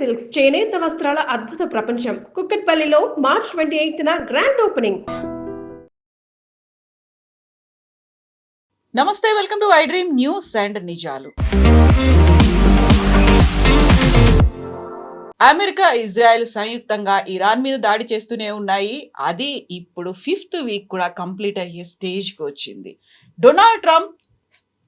Silks చేనేత వస్త్రాల అద్భుత ప్రపంచం కుక్కట్పల్లిలో మార్చ్ 28న గ్రాండ్ ఓపెనింగ్. నమస్తే, welcome to I dream news and నిజాలు. అమెరికా, ఇజ్రాయెల్ సంయుక్తంగా ఇరాన్ మీద దాడి చేస్తూనే ఉన్నాయి. అది ఇప్పుడు 5th వీక్ కూడా కంప్లీట్ అయ్యే స్టేజ్కి వచ్చింది. డొనాల్డ్ ట్రంప్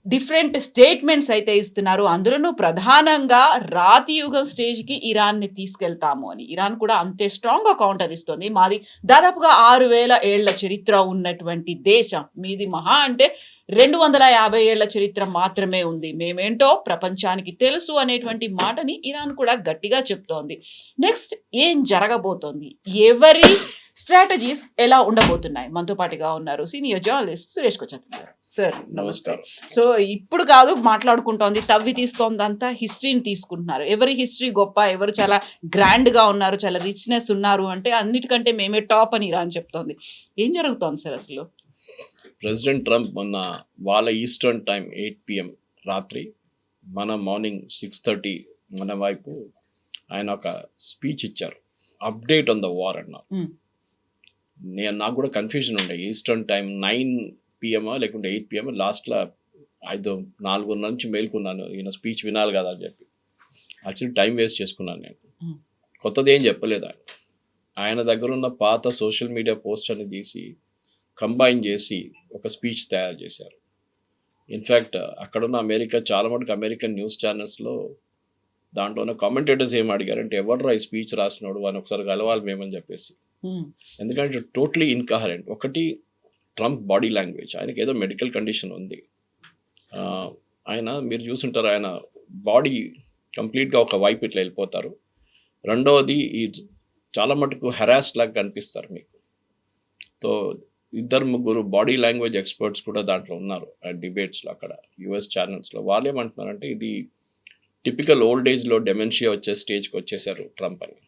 డిఫరెంట్ స్టేట్మెంట్స్ అయితే ఇస్తున్నారు. అందులోనూ ప్రధానంగా రాతి యుగం స్టేజ్కి ఇరాన్ని తీసుకెళ్తాము అని. ఇరాన్ కూడా అంతే స్ట్రాంగ్గా కౌంటర్ ఇస్తుంది. మాది దాదాపుగా 6000 ఏళ్ల చరిత్ర ఉన్నటువంటి దేశం, మీది మహా అంటే 250 ఏళ్ల చరిత్ర మాత్రమే ఉంది, మేమేంటో ప్రపంచానికి తెలుసు అనేటువంటి మాటని ఇరాన్ కూడా గట్టిగా చెప్తోంది. నెక్స్ట్ ఏం జరగబోతోంది, ఎవరి స్ట్రాటజీస్ ఎలా ఉండబోతున్నాయి? మనతో పాటుగా ఉన్నారు సీనియర్ జర్నలిస్ట్ సురేష్ కొచ్చాతి గారు. సార్ నమస్కారం. సో ఇప్పుడు కాదు మాట్లాడుకుంటోంది, తవ్వి తీస్తోందంతా హిస్టరీని తీసుకుంటున్నారు. ఎవరి హిస్టరీ గొప్ప, ఎవరు చాలా గ్రాండ్గా ఉన్నారు, చాలా రిచ్నెస్ ఉన్నారు అంటే అన్నిటికంటే మేమే టాప్ అని ఇరాన్ చెప్తోంది. ఏం జరుగుతోంది సార్ అసలు? ప్రెసిడెంట్ ట్రంప్ మొన్న వాళ్ళ ఈస్టర్న్ టైం 8 PM రాత్రి, మన మార్నింగ్ 6:30 మన వైపు ఆయన ఒక స్పీచ్ ఇచ్చారు. అప్డేట్ ఆన్ ద వార్ అన్నారు. నాకు కూడా కన్ఫ్యూజన్ ఉండే, ఈస్టర్న్ టైం 9 PM లేకుంటే 8 PM. లాస్ట్లో 4:30 నుంచి మేల్కున్నాను, ఈయన స్పీచ్ వినాలి కదా అని చెప్పి. యాక్చువల్లీ టైం వేస్ట్ చేసుకున్నాను నేను. కొత్తది ఏం చెప్పలేదు ఆయన దగ్గర ఉన్న పాత సోషల్ మీడియా పోస్ట్ అని తీసి కంబైన్ చేసి ఒక స్పీచ్ తయారు చేశారు. ఇన్ఫ్యాక్ట్ అక్కడున్న చాలా మటుకు అమెరికన్ న్యూస్ ఛానల్స్లో దాంట్లో ఉన్న కామెంటేటర్స్ ఏం అడిగారంటే, ఎవరు ఈ స్పీచ్ రాసినోడు అని ఒకసారి కలవాలి మేమని చెప్పేసి. ఎందుకంటే టోటలీ ఇన్కహరెంట్. ఒకటి, ట్రంప్ బాడీ లాంగ్వేజ్, ఆయనకి ఏదో మెడికల్ కండిషన్ ఉంది. ఆయన మీరు చూసుంటారు, ఆయన బాడీ కంప్లీట్గా ఒక వైపు ఇట్లా వెళ్ళిపోతారు. రెండవది, ఈ చాలా మటుకు హెరాస్డ్ లాగా కనిపిస్తారు మీకు. సో 2-3 బాడీ లాంగ్వేజ్ ఎక్స్పర్ట్స్ కూడా దాంట్లో ఉన్నారు డిబేట్స్లో అక్కడ యుఎస్ ఛానల్స్లో. వాళ్ళు ఏమంటున్నారంటే, ఇది టిపికల్ ఓల్డ్ ఏజ్లో డెమెన్షియా వచ్చే స్టేజ్కి వచ్చేసారు ట్రంప్ అని.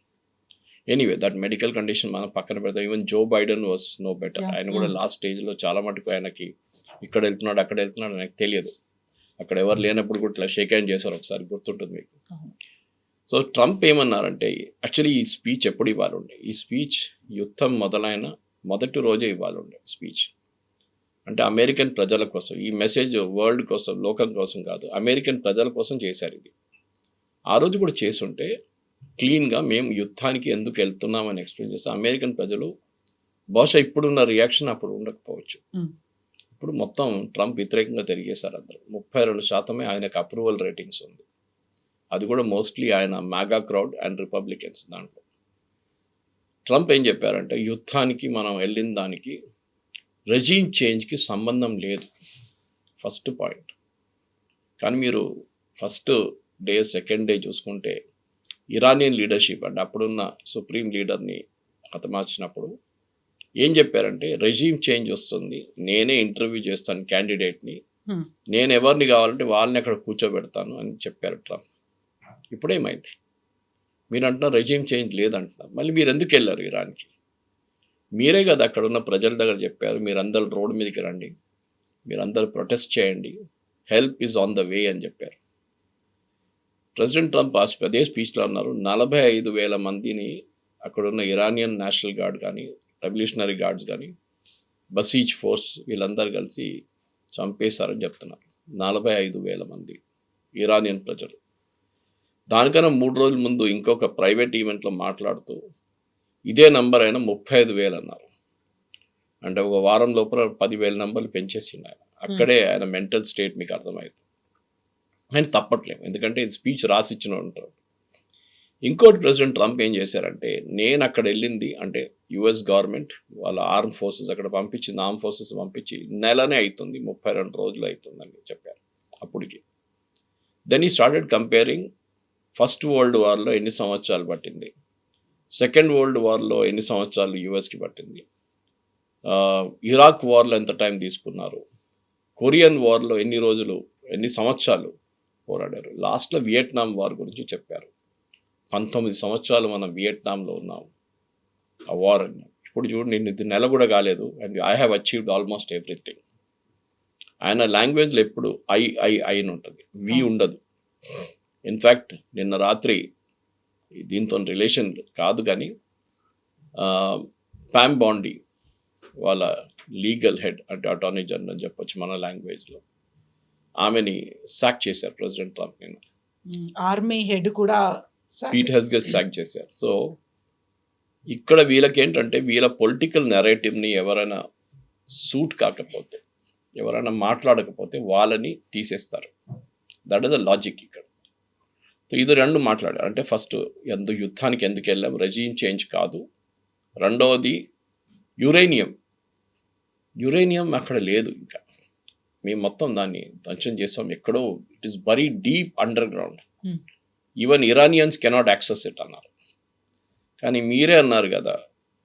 ఎనీవే, దట్ మెడికల్ కండిషన్ మనం పక్కన పెడతాం. Even Joe Biden was no better. ఆయన కూడా లాస్ట్ స్టేజ్లో చాలా మటుకు ఆయనకి ఇక్కడ వెళ్తున్నాడు అక్కడ వెళ్తున్నాడు ఆయనకు తెలియదు. అక్కడ ఎవరు లేనప్పుడు కూడా ఇట్లా షేక్ హ్యాండ్ చేశారు, ఒకసారి గుర్తుంటుంది మీకు. సో ట్రంప్ ఏమన్నారంటే, యాక్చువల్లీ ఈ స్పీచ్ ఎప్పుడు ఇవ్వాలి ఉండే, ఈ స్పీచ్ యుద్ధం మొదలైన మొదటి రోజే ఇవ్వాలి ఉండే స్పీచ్. అంటే అమెరికన్ ప్రజల కోసం, ఈ మెసేజ్ వరల్డ్ కోసం, లోకం కోసం కాదు, అమెరికన్ ప్రజల కోసం చేశారు ఇది. ఆ రోజు కూడా చేసుంటే క్లీన్గా మేము యుద్ధానికి ఎందుకు వెళ్తున్నామని ఎక్స్ప్లెయిన్ చేస్తే అమెరికన్ ప్రజలు బహుశా ఇప్పుడున్న రియాక్షన్ అప్పుడు ఉండకపోవచ్చు. ఇప్పుడు మొత్తం ట్రంప్ వ్యతిరేకంగా తిరిగేశారు అందరూ. 32% ఆయనకు అప్రూవల్ రేటింగ్స్ ఉంది. అది కూడా మోస్ట్లీ ఆయన మ్యాగా క్రౌడ్ అండ్ రిపబ్లికన్స్. దాంట్లో ట్రంప్ ఏం చెప్పారంటే, యుద్ధానికి మనం వెళ్ళిన దానికి రెజీమ్ చేంజ్కి సంబంధం లేదు, ఫస్ట్ పాయింట్. కానీ మీరు ఫస్ట్ డే సెకండ్ డే చూసుకుంటే ఇరానియన్ లీడర్షిప్ అంటే అప్పుడున్న సుప్రీం లీడర్ని హతమార్చినప్పుడు ఏం చెప్పారంటే, రెజీమ్ చేంజ్ వస్తుంది, నేనే ఇంటర్వ్యూ చేస్తాను క్యాండిడేట్ని, నేను ఎవరిని కావాలంటే వాళ్ళని అక్కడ కూర్చోబెడతాను అని చెప్పారు ట్రంప్. ఇప్పుడేమైంది? మీరు అంటున్నారు రెజీమ్ చేంజ్ లేదంటున్నారు, మళ్ళీ మీరు ఎందుకు వెళ్ళారు ఇరాన్కి? మీరే కదా అక్కడ ఉన్న ప్రజల దగ్గర చెప్పారు, మీరందరూ రోడ్డు మీదకి రండి, మీరందరూ ప్రొటెస్ట్ చేయండి, help is on the way అని చెప్పారు. ప్రెసిడెంట్ ట్రంప్ అదే స్పీచ్లో అన్నారు, 45,000 మందిని అక్కడున్న ఇరానియన్ నేషనల్ గార్డ్ కానీ, రెవల్యూషనరీ గార్డ్స్ కానీ, బసీజ్ ఫోర్స్ వీళ్ళందరూ కలిసి చంపేశారని చెప్తున్నారు. 45,000 మంది ఇరానియన్ ప్రజలు. దానికన్నా 3 రోజుల ముందు ఇంకొక ప్రైవేట్ ఈవెంట్లో మాట్లాడుతూ ఇదే నంబర్ అయినా 35,000 అన్నారు. అంటే ఒక వారం లోపల 10,000 నంబర్లు పెంచేసిండు ఆయన. అక్కడే ఆయన మెంటల్ స్టేట్ మీకు అర్థమవుతుంది. ఆయన తప్పట్లేదు, ఎందుకంటే ఇది స్పీచ్ రాసిచ్చిన ఉంటారు. ఇంకోటి, ప్రెసిడెంట్ ట్రంప్ ఏం చేశారంటే, నేను అక్కడ వెళ్ళింది అంటే యుఎస్ గవర్నమెంట్ వాళ్ళ ఆర్మ్ ఫోర్సెస్ అక్కడ పంపించింది, ఆర్మ్ ఫోర్సెస్ పంపించి నెలనే అవుతుంది, 32 రోజులు అవుతుందని చెప్పారు అప్పటికి. దెన్ ఈ స్టార్టెడ్ కంపేరింగ్ ఫస్ట్ వరల్డ్ వార్లో ఎన్ని సంవత్సరాలు పట్టింది, సెకండ్ వరల్డ్ వార్లో ఎన్ని సంవత్సరాలు యుఎస్కి పట్టింది, ఇరాక్ వార్లో ఎంత టైం తీసుకున్నారు, కొరియన్ వార్లో ఎన్ని సంవత్సరాలు పోరాడారు, లాస్ట్లో వియట్నాం వార్ గురించి చెప్పారు. 19 సంవత్సరాలు మనం వియట్నాంలో ఉన్నాం ఆ వార్ అని. ఇప్పుడు చూడండి, ఇది నెల కూడా కాలేదు and I have achieved almost everything. ఆయన లాంగ్వేజ్లో ఎప్పుడు ఐ అని ఉంటుంది, వి ఉండదు. ఇన్ఫ్యాక్ట్ నిన్న రాత్రి దీంతో రిలేషన్ కాదు, కానీ పామ్ బాండీ వాళ్ళ లీగల్ హెడ్ అంటే అటార్నీ జనరల్ అని చెప్పొచ్చు మన లాంగ్వేజ్లో, ఆమెని సాక్ చేశారు ప్రెసిడెంట్ ట్రంప్. నేను ఆర్మీ హెడ్ కూడా పీట్ హెగ్సెట్ సాక్ చేశారు. సో ఇక్కడ వీళ్ళకి ఏంటంటే వీళ్ళ పొలిటికల్ నెరేటివ్ని ఎవరైనా సూట్ కాకపోతే, ఎవరైనా మాట్లాడకపోతే వాళ్ళని తీసేస్తారు. దట్ ఇస్ ద లాజిక్ ఇక్కడ. సో ఇది రెండు మాట్లాడారు. అంటే ఫస్ట్ యుద్ధానికి ఎందుకు వెళ్ళాం, రెజీమ్ చేంజ్ కాదు. రెండవది యురేనియం అక్కడ లేదు, ఇంకా మేము మొత్తం దాన్ని ధ్వంసం చేసాం ఎక్కడో, it is very deep under ground. Even Iranians cannot access it అన్నారు. కానీ మీరే అన్నారు కదా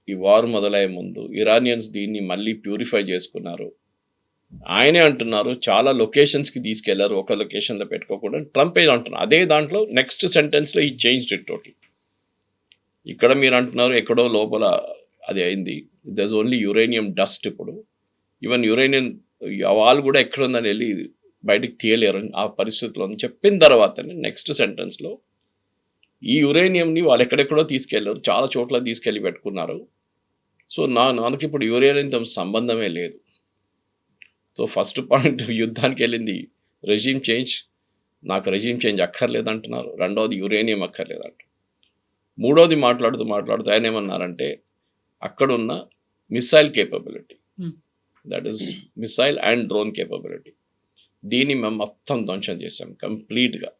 ఈ వార్ మొదలయ్యే ముందు ఇరానియన్స్ దీన్ని మళ్ళీ ప్యూరిఫై చేసుకున్నారు. ఆయనే అంటున్నారు చాలా లొకేషన్స్కి తీసుకెళ్లారు, ఒక లొకేషన్లో పెట్టుకోకుండా. ట్రంప్ ఏదో అంటున్నారు, అదే దాంట్లో నెక్స్ట్ సెంటెన్స్లో ఈ చేంజ్డ్ ఇట్ టోటల్. ఇక్కడ మీరు అంటున్నారు ఎక్కడో లోపల అది అయింది, దర్స్ ఓన్లీ యురేనియం డస్ట్. ఇప్పుడు ఈవెన్ యురేనియం వాళ్ళు కూడా ఎక్కడ ఉందని వెళ్ళి బయటికి తీయలేరు ఆ పరిస్థితిలో అని చెప్పిన తర్వాతనే నెక్స్ట్ సెంటెన్స్లో ఈ యురేనియంని వాళ్ళు ఎక్కడెక్కడో తీసుకెళ్లారు, చాలా చోట్ల తీసుకెళ్ళి పెట్టుకున్నారు. సో నాకు ఇప్పుడు యురేనియంతో సంబంధమే లేదు. సో ఫస్ట్ పాయింట్ యుద్ధానికి వెళ్ళింది రెజీమ్ చేంజ్, నాకు రెజీమ్ చేంజ్ అక్కర్లేదంటున్నారు. రెండవది యురేనియం అక్కర్లేదంట. మూడోది మాట్లాడుతూ ఆయన ఏమన్నారంటే అక్కడున్న missile capability, that is missile and drone capability, దీన్ని మేము మొత్తం ధ్వంసం చేసాం కంప్లీట్గా.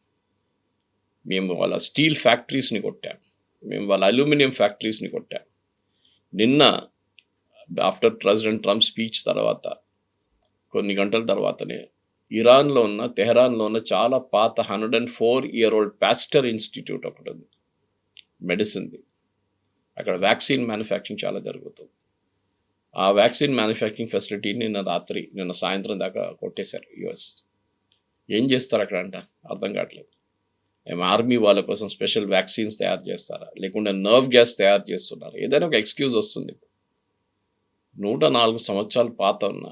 మేము వాళ్ళ స్టీల్ ఫ్యాక్టరీస్ని కొట్టాం, మేము వాళ్ళ అల్యూమినియం ఫ్యాక్టరీస్ని కొట్టాం. నిన్న ఆఫ్టర్ ప్రెసిడెంట్ ట్రంప్ స్పీచ్ తర్వాత కొన్ని గంటల తర్వాతనే ఇరాన్లో ఉన్న తెహరాన్లో ఉన్న చాలా పాత 104-year-old పాస్టర్ ఇన్స్టిట్యూట్ ఒకటి ఉంది, మెడిసిన్ది. అక్కడ వ్యాక్సిన్ మ్యానుఫ్యాక్చరింగ్ చాలా జరుగుతుంది. ఆ వ్యాక్సిన్ మ్యానుఫ్యాక్చరింగ్ ఫెసిలిటీని నిన్న సాయంత్రం దాకా కొట్టేశారు యుఎస్. ఏం చేస్తారు అక్కడ అంట అర్థం కావట్లేదు. ఏం ఆర్మీ వాళ్ళ కోసం స్పెషల్ వ్యాక్సిన్స్ తయారు చేస్తారా, లేకుంటే నర్వ్ గ్యాస్ తయారు చేస్తున్నారు, ఏదైనా ఒక ఎక్స్క్యూజ్ వస్తుంది. 104 సంవత్సరాల పాత ఉన్న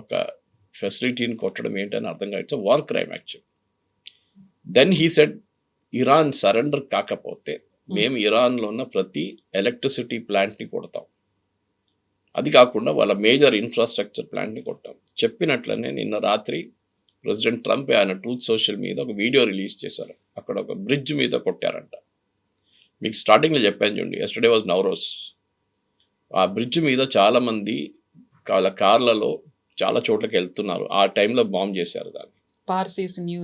ఒక ఫెసిలిటీని కొట్టడం ఏంటని అర్థం కాదు. It's war crime actual. Then he said Iran surrender కాకపోతే మేము ఇరాన్లో ఉన్న ప్రతి ఎలక్ట్రిసిటీ ప్లాంట్ని కొడతాం, అది కాకుండా వాళ్ళ మేజర్ ఇన్ఫ్రాస్ట్రక్చర్ ప్లాంట్ని కొట్టాం. చెప్పినట్లనే నిన్న రాత్రి ప్రెసిడెంట్ ట్రంప్ ఆయన ట్రూత్ సోషల్ మీద ఒక వీడియో రిలీజ్ చేశారు. అక్కడ ఒక బ్రిడ్జ్ మీద కొట్టారంట. మీకు స్టార్టింగ్లో చెప్పాను చూడండి, ఎస్టర్డే వాజ్ నవరోజ్. ఆ బ్రిడ్జ్ మీద చాలామంది వాళ్ళ కార్లలో చాలా చోట్లకి వెళ్తున్నారు, ఆ టైంలో బాంబ్ చేశారు దాన్ని. పార్సీస్ న్యూ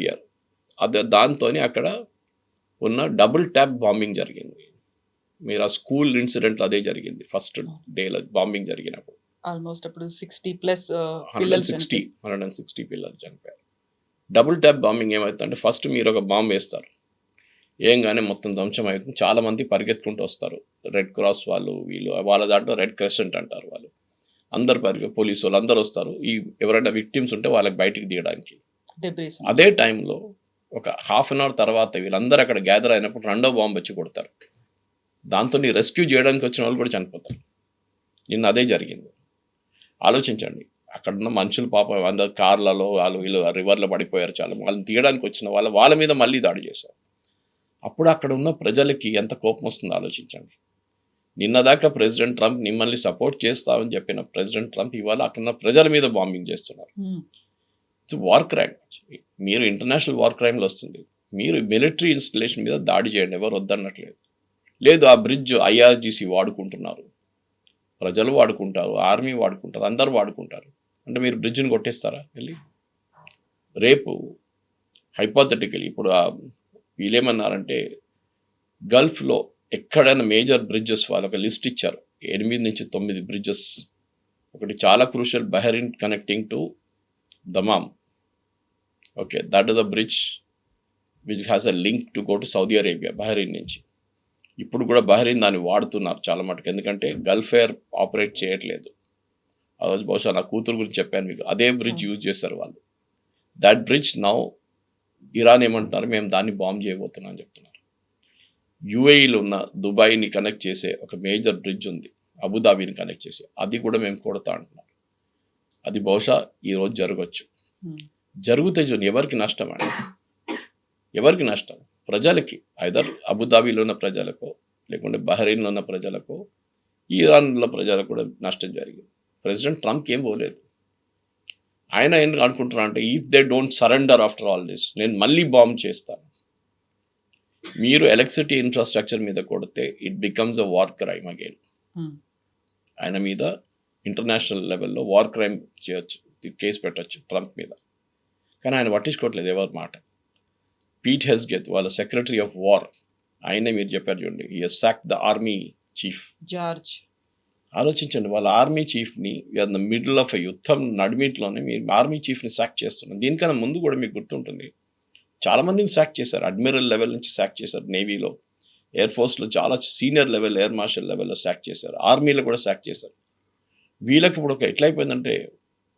ఇయర్ అదే దాంతో అక్కడ ఉన్న డబుల్ ట్యాప్ బాంబింగ్ జరిగింది. మీరు ఆ స్కూల్ ఇన్సిడెంట్ అదే జరిగింది ఫస్ట్ డేలో బాంబింగ్ జరిగినప్పుడు. ఆల్మోస్ట్ అప్పుడు 60+ 160 పిల్లలు చనిపోయారు. డబుల్ ట్యాప్ బాంబింగ్ ఏమవుతుందంటే ఫస్ట్ మీరు ఒక బాంబ్ వేస్తారు, ఏంగానే మొత్తం ధ్వంసం అవుతుంది, చాలామంది పరిగెత్తుకుంటూ వస్తారు. రెడ్ క్రాస్ వాళ్ళు వీళ్ళు వాళ్ళ దాంట్లో రెడ్ క్రెసెంట్ అంటారు వాళ్ళు, అందరు పోలీసు వాళ్ళు అందరు వస్తారు. ఎవరైనా విక్టిమ్స్ ఉంటే వాళ్ళకి బయటికి తీయడానికి. అదే టైంలో ఒక హాఫ్ అన్ అవర్ తర్వాత వీళ్ళందరూ అక్కడ గ్యాదర్ అయినప్పుడు రెండో బాంబు వచ్చి కొడతారు. దాంతో రెస్క్యూ చేయడానికి వచ్చిన వాళ్ళు కూడా చనిపోతారు. నిన్న అదే జరిగింది. ఆలోచించండి, అక్కడున్న మనుషులు పాపం అందరు కార్లలో వీళ్ళు రివర్లో పడిపోయారు, చాలా వాళ్ళని తీయడానికి వచ్చిన వాళ్ళ మీద మళ్ళీ దాడి చేశారు. అప్పుడు అక్కడ ఉన్న ప్రజలకి ఎంత కోపం వస్తుందో ఆలోచించండి. నిన్నదాకా ప్రెసిడెంట్ ట్రంప్ మిమ్మల్ని సపోర్ట్ చేస్తామని చెప్పిన ప్రెసిడెంట్ ట్రంప్ ఇవాళ అక్కడ ప్రజల మీద బాంబింగ్ చేస్తున్నారు. It's war crime. మీరు ఇంటర్నేషనల్ వార్ క్రైమ్లో వస్తుంది. మీరు మిలిటరీ ఇన్స్టలేషన్ మీద దాడి చేయండి, ఎవరు వద్దన్నట్లేదు. లేదు ఆ బ్రిడ్జ్ IRGC వాడుకుంటున్నారు, ప్రజలు వాడుకుంటారు, ఆర్మీ వాడుకుంటారు, అందరు వాడుకుంటారు అంటే మీరు బ్రిడ్జ్ని కొట్టేస్తారా వెళ్ళి? రేపు హైపోథెటికలీ ఇప్పుడు వీళ్ళేమన్నారంటే గల్ఫ్లో ఎక్కడైనా మేజర్ బ్రిడ్జెస్ వాళ్ళు ఒక లిస్ట్ ఇచ్చారు, 8 నుంచి 9 బ్రిడ్జెస్. ఒకటి చాలా crucial, Bahrain connecting to Dammam. Okay, that is the bridge which has a link to go to Saudi Arabia Bahrain నుంచి. ఇప్పుడు కూడా బహ్రెయిన్ దాన్ని వాడుతున్నారు చాలా మటుకు, ఎందుకంటే గల్ఫ్ ఎయిర్ ఆపరేట్ చేయట్లేదు. ఆ రోజు బహుశా నా కూతురు గురించి చెప్పాను మీకు, అదే బ్రిడ్జ్ యూజ్ చేస్తారు వాళ్ళు. దట్ బ్రిడ్జ్ నౌ ఇరాన్ ఏమంటున్నారు, మేము దాన్ని బాంబ్ చేయబోతున్నాం అని చెప్తున్నారు. UAEలో ఉన్న దుబాయ్ని కనెక్ట్ చేసే ఒక మేజర్ బ్రిడ్జ్ ఉంది, అబుదాబీని కనెక్ట్ చేసే, అది కూడా మేము కొడతా అంటున్నారు. అది బహుశా ఈరోజు జరగచ్చు. జరిగితే చూడండి ఎవరికి నష్టం అండి, ఎవరికి నష్టం? ప్రజలకి ఐదర్ అబుదాబీలో ఉన్న ప్రజలకో లేకుంటే బహ్రెయిన్లో ఉన్న ప్రజలకో ఇరాన్లో ప్రజలకు కూడా నష్టం జరిగింది. ప్రెసిడెంట్ ట్రంప్కి ఏం పోలేదు. ఆయన ఏం అనుకుంటున్నా అంటే if they don't surrender after all this, నేను మళ్ళీ బాంబ్ చేస్తాను. మీరు ఎలక్ట్రిసిటీ ఇన్ఫ్రాస్ట్రక్చర్ మీద కొడితే it becomes a war crime again. ఆయన మీద ఇంటర్నేషనల్ లెవెల్లో వార్ క్రైమ్ చేయొచ్చు, కేసు పెట్టచ్చు ట్రంప్ మీద. కానీ ఆయన పట్టించుకోవట్లేదు ఎవరి మాట. పీట్ హెస్గెత్ వాళ్ళ సెక్రటరీ ఆఫ్ వార్, ఆయనే మీరు చెప్పారు చూడండి, he has sacked the army chief George. ఆలోచించండి, వాళ్ళ ఆర్మీ చీఫ్ని in the middle of a యుద్ధం నడిమిట్లోనే మీరు ఆర్మీ చీఫ్ని సాక్ చేస్తున్నారు. దీనికన్నా ముందు కూడా మీకు గుర్తుంటుంది, చాలామందిని సాక్ చేశారు. అడ్మిరల్ లెవెల్ నుంచి సాక్ చేశారు, నేవీలో, ఎయిర్ ఫోర్స్లో చాలా సీనియర్ లెవెల్, ఎయిర్ మార్షల్ లెవెల్లో సాక్ చేశారు, ఆర్మీలో కూడా సాక్ చేశారు. వీళ్ళకి ఇప్పుడు ఎట్లయిపోయిందంటే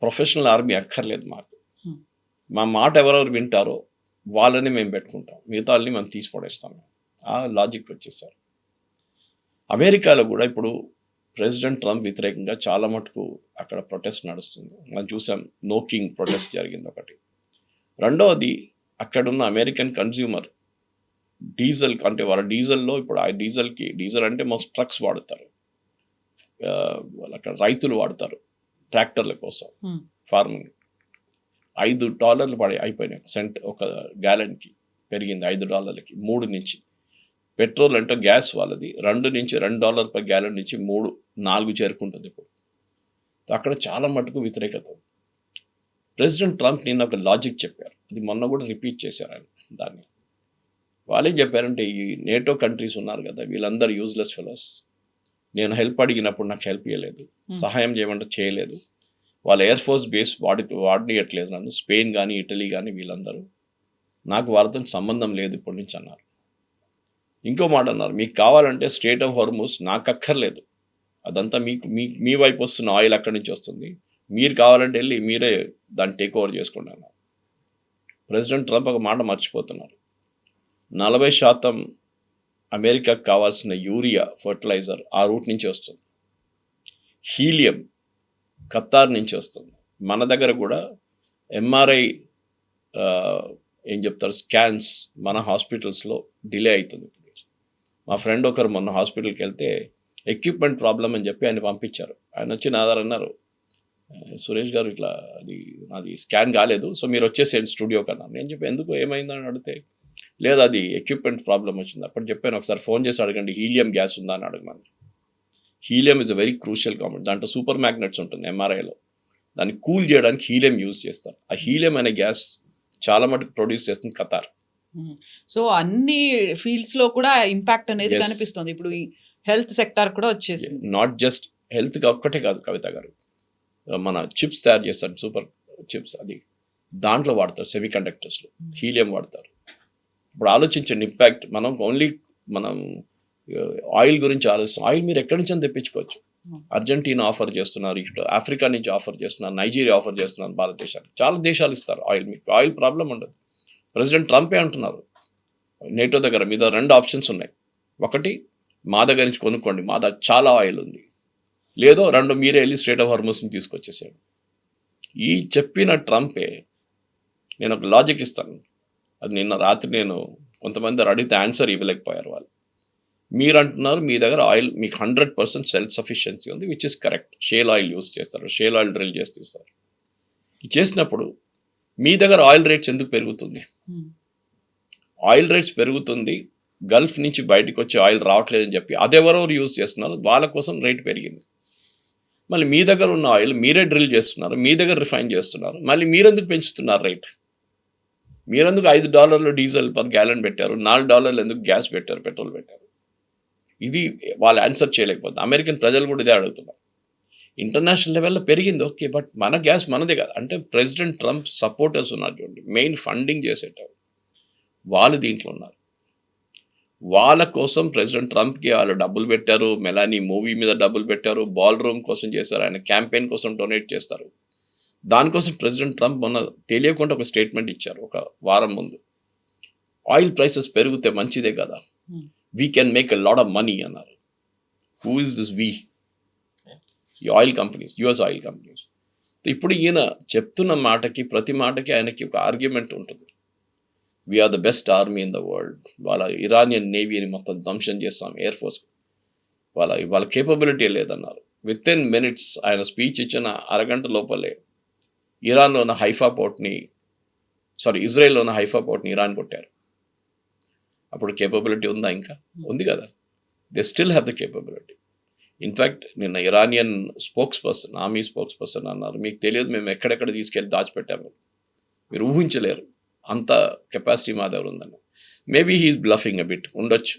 ప్రొఫెషనల్ ఆర్మీ అక్కర్లేదు మాకు, మా మాట ఎవరెవరు వింటారో వాళ్ళని మేము పెట్టుకుంటాం, మిగతా వాళ్ళని మేము తీసి పడేస్తాం. ఆ లాజిక్ వచ్చేసారు. అమెరికాలో కూడా ఇప్పుడు ప్రెసిడెంట్ ట్రంప్ వ్యతిరేకంగా చాలా మటుకు అక్కడ ప్రొటెస్ట్ నడుస్తుంది. మనం చూసాం, నో కింగ్ ప్రొటెస్ట్ జరిగింది ఒకటి. రెండవది, అక్కడున్న అమెరికన్ కన్జ్యూమర్ డీజిల్ అంటే వాళ్ళ డీజిల్లో ఇప్పుడు ఆ డీజిల్ అంటే మోస్ట్ ట్రక్స్ వాడతారు, అక్కడ రైతులు వాడతారు ట్రాక్టర్ల కోసం, ఫార్మింగ్. $5 పడి అయిపోయినాయి, సెంట్ ఒక గ్యాలన్కి పెరిగింది $5కి 3 నుంచి. పెట్రోల్ అంటే గ్యాస్ వాళ్ళది $2 per gallon నుంచి 3-4 చేరుకుంటుంది ఇప్పుడు. అక్కడ చాలా మటుకు వ్యతిరేకత. ప్రెసిడెంట్ ట్రంప్ నిన్న ఒక లాజిక్ చెప్పారు, అది మొన్న కూడా రిపీట్ చేశారు ఆయన. దాన్ని వాళ్ళేం చెప్పారంటే, ఈ నేటో కంట్రీస్ ఉన్నారు కదా, వీళ్ళందరూ యూజ్లెస్ ఫెలోస్. నేను హెల్ప్ అడిగినప్పుడు నాకు హెల్ప్ చేయలేదు, సహాయం చేయమంటే చేయలేదు. వాళ్ళ ఎయిర్ ఫోర్స్ బేస్ వాడనియట్లేదు నన్ను, స్పెయిన్ కానీ ఇటలీ కానీ వీళ్ళందరూ. నాకు వాళ్ళతో సంబంధం లేదు ఇప్పటి నుంచి అన్నారు. ఇంకో మాట అన్నారు, మీకు కావాలంటే స్ట్రెయిట్ ఆఫ్ హార్ముజ్ నాకు అక్కర్లేదు, అదంతా మీ వైపు వస్తున్న ఆయిల్ అక్కడి నుంచి వస్తుంది, మీరు కావాలంటే వెళ్ళి మీరే దాన్ని టేక్ ఓవర్ చేసుకోండి అన్నారు. ప్రెసిడెంట్ ట్రంప్ ఒక మాట మర్చిపోతున్నారు, 40% అమెరికాకు కావాల్సిన యూరియా ఫర్టిలైజర్ ఆ రూట్ నుంచి వస్తుంది, హీలియం ఖతార్ నుంచి వస్తుంది. మన దగ్గర కూడా ఎంఆర్ఐ ఏం చెప్తారు స్కాన్స్ మన హాస్పిటల్స్లో డిలే అవుతుంది. మా ఫ్రెండ్ ఒకరు మొన్న హాస్పిటల్కి వెళ్తే ఎక్విప్మెంట్ ప్రాబ్లం అని చెప్పి ఆయన పంపించారు. ఆయన వచ్చి నా దగ్గర అన్నారు, సురేష్ గారు ఇట్లా నాది స్కాన్ కాలేదు, సో మీరు వచ్చేసేయండి స్టూడియో కన్నా. నేను చెప్పి ఎందుకు ఏమైందని అడిగితే, లేదు అది ఎక్విప్మెంట్ ప్రాబ్లం వచ్చింది. అప్పుడు చెప్పాను, ఒకసారి ఫోన్ చేసి అడగండి హీలియం గ్యాస్ ఉందా అని అడగమని. Helium is a very crucial compound, దాంట్లో సూపర్ మ్యాగ్నెట్స్ ఉంటుంది ఎంఆర్ఐలో, దాన్ని కూల్ చేయడానికి హీలియం యూజ్ చేస్తారు. ఆ హీలియం అనే గ్యాస్ చాలా మటుకు ప్రొడ్యూస్ చేస్తుంది ఖతార్. సో అన్ని ఫీల్డ్స్ లో కూడా ఇంపాక్ట్ అనేది కనిపిస్తుంది. ఇప్పుడు ఈ హెల్త్ సెక్టార్ కూడా వచ్చేసింది. నాట్ జస్ట్ హెల్త్ ఒక్కటే కాదు కవిత గారు, మన చిప్స్ తయారు చేస్తారు, సూపర్ చిప్స్, అది దాంట్లో వాడతారు, సెమీ కండక్టర్స్లో హీలియం వాడతారు. ఇప్పుడు ఆలోచించండి ఇంపాక్ట్. మనం ఆయిల్ గురించి ఆలోచిస్తాం, ఆయిల్ మీరు ఎక్కడి నుంచి తెప్పించుకోవచ్చు. అర్జెంటీనా ఆఫర్ చేస్తున్నారు, ఇటు ఆఫ్రికా నుంచి ఆఫర్ చేస్తున్నారు, నైజీరియా ఆఫర్ చేస్తున్నారు భారతదేశానికి. చాలా దేశాలు ఇస్తారు ఆయిల్, మీకు ఆయిల్ ప్రాబ్లం ఉండదు. ప్రెసిడెంట్ ట్రంపే అంటున్నారు, నేటో దగ్గర మీద 2 ఆప్షన్స్ ఉన్నాయి, ఒకటి మా దగ్గర నుంచి కొనుక్కోండి, మా దగ్గర చాలా ఆయిల్ ఉంది, లేదో 2 మీరే వెళ్ళి స్ట్రెయిట్ ఆఫ్ హార్ముజ్ని తీసుకొచ్చేసాడు. ఈ చెప్పిన ట్రంపే, నేను ఒక లాజిక్ ఇస్తాను, అది నిన్న రాత్రి నేను కొంతమంది అడిగితే ఆన్సర్ ఇవ్వలేకపోయారు వాళ్ళు. మీరు అంటున్నారు మీ దగ్గర ఆయిల్ మీకు 100% సెల్ఫ్ సఫిషియన్సీ ఉంది, which is correct. Shale oil use చేస్తారు, షేల్ ఆయిల్ డ్రిల్ చేస్తారు. చేసినప్పుడు మీ దగ్గర ఆయిల్ రేట్స్ ఎందుకు పెరుగుతుంది? ఆయిల్ రేట్స్ పెరుగుతుంది, గల్ఫ్ నుంచి బయటకు వచ్చే ఆయిల్ రావట్లేదని చెప్పి అదెవరెవరు యూజ్ చేస్తున్నారు, వాళ్ళ కోసం రేట్ పెరిగింది. మళ్ళీ మీ దగ్గర ఉన్న ఆయిల్ మీరే డ్రిల్ చేస్తున్నారు, మీ దగ్గర రిఫైన్ చేస్తున్నారు, మళ్ళీ మీరెందుకు పెంచుతున్నారు రేట్? మీరెందుకు $5 డీజిల్ పర్ గ్యాలన్ పెట్టారు, $4 ఎందుకు గ్యాస్ పెట్టారు, పెట్రోల్ పెట్టారు? ఇది వాళ్ళు ఆన్సర్ చేయలేకపోతుంది. అమెరికన్ ప్రజలు కూడా ఇదే అడుగుతున్నారు. ఇంటర్నేషనల్ లెవెల్లో పెరిగింది ఓకే, బట్ మన గ్యాస్ మనదే కదా. అంటే ప్రెసిడెంట్ ట్రంప్ సపోర్టర్స్ ఉన్నారు చూడండి, మెయిన్ ఫండింగ్ చేసేటప్పుడు వాళ్ళు దీంట్లో ఉన్నారు. వాళ్ళ కోసం ప్రెసిడెంట్ ట్రంప్కి వాళ్ళు డబ్బులు పెట్టారు, మెలానీ మూవీ మీద డబ్బులు పెట్టారు, బాల్ రూమ్ కోసం చేశారు, ఆయన క్యాంపెయిన్ కోసం డొనేట్ చేస్తారు. దానికోసం ప్రెసిడెంట్ ట్రంప్ మొన్న తెలియకుండా ఒక స్టేట్మెంట్ ఇచ్చారు ఒక వారం ముందు, ఆయిల్ ప్రైసెస్ పెరిగితే మంచిదే కదా, we can make a lot of money అన్నారు. Who is this we? ఈ oil companies, US oil companies. ఇప్పుడు ఈయన చెప్తున్న మాటకి ప్రతి మాటకి ఆయనకి ఒక ఆర్గ్యుమెంట్ ఉంటుంది. We're the best army in the world, వాళ్ళ ఇరానియన్ నేవీని మొత్తం ధ్వంసం చేస్తాం, ఎయిర్ ఫోర్స్ వాళ్ళ కేపబిలిటీ లేదన్నారు. విత్ ఇన్ మినిట్స్ ఆయన స్పీచ్ ఇచ్చిన అరగంట లోపలే ఇరాన్లో ఉన్న ఇజ్రాయెల్లో ఉన్న హైఫా పోర్ట్ని ఇరాన్ కొట్టారు. అప్పుడు కేపబిలిటీ ఉందా? ఇంకా ఉంది కదా. They still have the capability. In fact నిన్న ఇరానియన్ ఆర్మీ స్పోక్స్ పర్సన్ అన్నారు, మీకు తెలియదు మేము ఎక్కడెక్కడ తీసుకెళ్ళి దాచిపెట్టాము, మీరు ఊహించలేరు అంత కెపాసిటీ మా దగ్గర ఉందని. మేబీ హీఈస్ బ్లఫింగ్ బిట్ ఉండొచ్చు,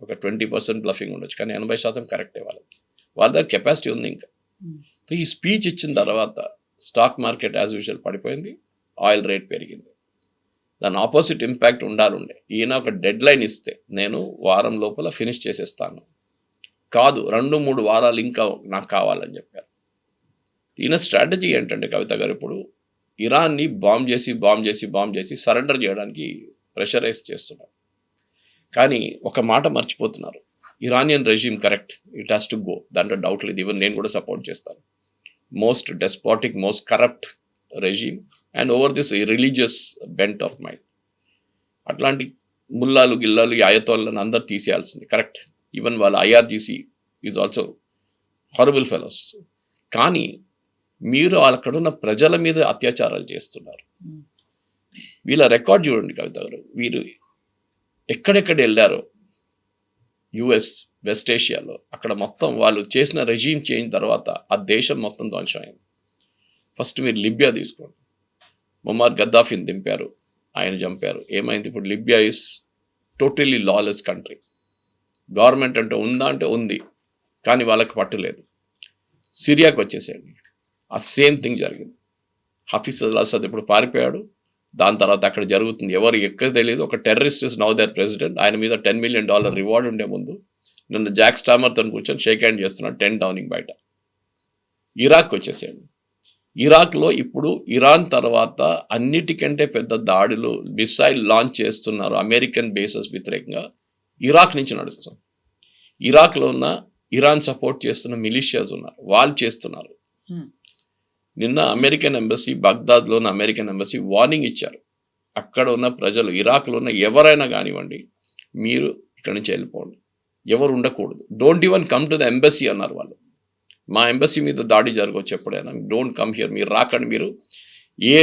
ఒక 20% బ్లఫింగ్ ఉండొచ్చు, కానీ 80% కరెక్టే. వాళ్ళ దగ్గర కెపాసిటీ ఉంది ఇంకా. సో ఈ స్పీచ్ ఇచ్చిన తర్వాత స్టాక్ మార్కెట్ యాజ్ యూజువల్ పడిపోయింది, ఆయిల్ రేట్ పెరిగింది. దాని ఆపోజిట్ ఇంపాక్ట్ ఉండాలండే. ఈయన ఒక డెడ్ లైన్ ఇస్తే నేను వారం లోపల ఫినిష్ చేసేస్తాను, కాదు 2-3 వారాలు ఇంకా నాకు కావాలని చెప్పారు. ఈయన స్ట్రాటజీ ఏంటంటే కవిత గారు, ఇప్పుడు ఇరాన్ని బాంబ్ చేసి సరెండర్ చేయడానికి ప్రెషరైజ్ చేస్తున్నారు. కానీ ఒక మాట మర్చిపోతున్నారు, Iranian resume correct, it has to go, దాంట్లో డౌట్ లేదు. ఈవెన్ నేను కూడా సపోర్ట్ చేస్తాను. Most despotic, most corrupt resume and over this religious bent of mind. అట్లాంటి ముల్లాలు గిల్లాలు ఆయతోళ్ళని అందరు తీసేయాల్సింది కరెక్ట్. ఈవెన్ వాళ్ళ IRGC is also horrible fellows. కానీ మీరు అక్కడున్న ప్రజల మీద అత్యాచారాలు చేస్తున్నారు. వీళ్ళ రికార్డ్ చూడండి కవిత గారు, వీరు ఎక్కడెక్కడ వెళ్ళారో యుఎస్, వెస్ట్ ఏషియాలో, అక్కడ మొత్తం వాళ్ళు చేసిన రెజీమ్ చేంజ్ తర్వాత ఆ దేశం మొత్తం ధ్వంసమైంది. ఫస్ట్ మీరు లిబియా తీసుకోండి, ముమ్మర్ గద్దాఫీని దింపారు, ఆయన చంపారు. ఏమైంది? ఇప్పుడు Libya is totally lawless country. Government అంటే ఉందా అంటే ఉంది, కానీ వాళ్ళకి పట్టులేదు. సిరియాకి వచ్చేసేయండి, ఆ సేమ్ థింగ్ జరిగింది. హఫీజ్ అల్ అసద్ ఇప్పుడు పారిపోయాడు, దాని తర్వాత అక్కడ జరుగుతుంది ఎవరు ఎక్కడ తెలియదు. ఒక terrorist is now their president. ఆయన మీద $10 million రివార్డ్ ఉండే ముందు నిన్న జాక్ స్టామర్తో కూర్చొని షేక్ హ్యాండ్ చేస్తున్నాడు 10 డౌనింగ్ బయట. ఇరాక్ వచ్చేసేయండి, ఇరాక్లో ఇప్పుడు ఇరాన్ తర్వాత అన్నిటికంటే పెద్ద దాడులు, మిసైల్ లాంచ్ చేస్తున్నారు అమెరికన్ బేసెస్ వ్యతిరేకంగా, ఇరాక్ నుంచి నడుస్తుంది. ఇరాక్లో ఉన్న ఇరాన్ సపోర్ట్ చేస్తున్న మిలిషియాస్ ఉన్నారు, వాళ్ళు చేస్తున్నారు. నిన్న అమెరికన్ ఎంబసీ, బగ్దాద్లో ఉన్న అమెరికన్ ఎంబసీ వార్నింగ్ ఇచ్చారు, అక్కడ ఉన్న ప్రజలు, ఇరాక్లో ఉన్న ఎవరైనా కానివ్వండి, మీరు ఇక్కడ నుంచి వెళ్ళిపోండి, ఎవరు ఉండకూడదు, don't even come to the embassy అన్నారు వాళ్ళు. మా ఎంబసీ మీద దాడి జరగవచ్చు ఎప్పుడైనా, డోంట్ కమ్ హియర్, మీరు రాకండి, మీరు ఏ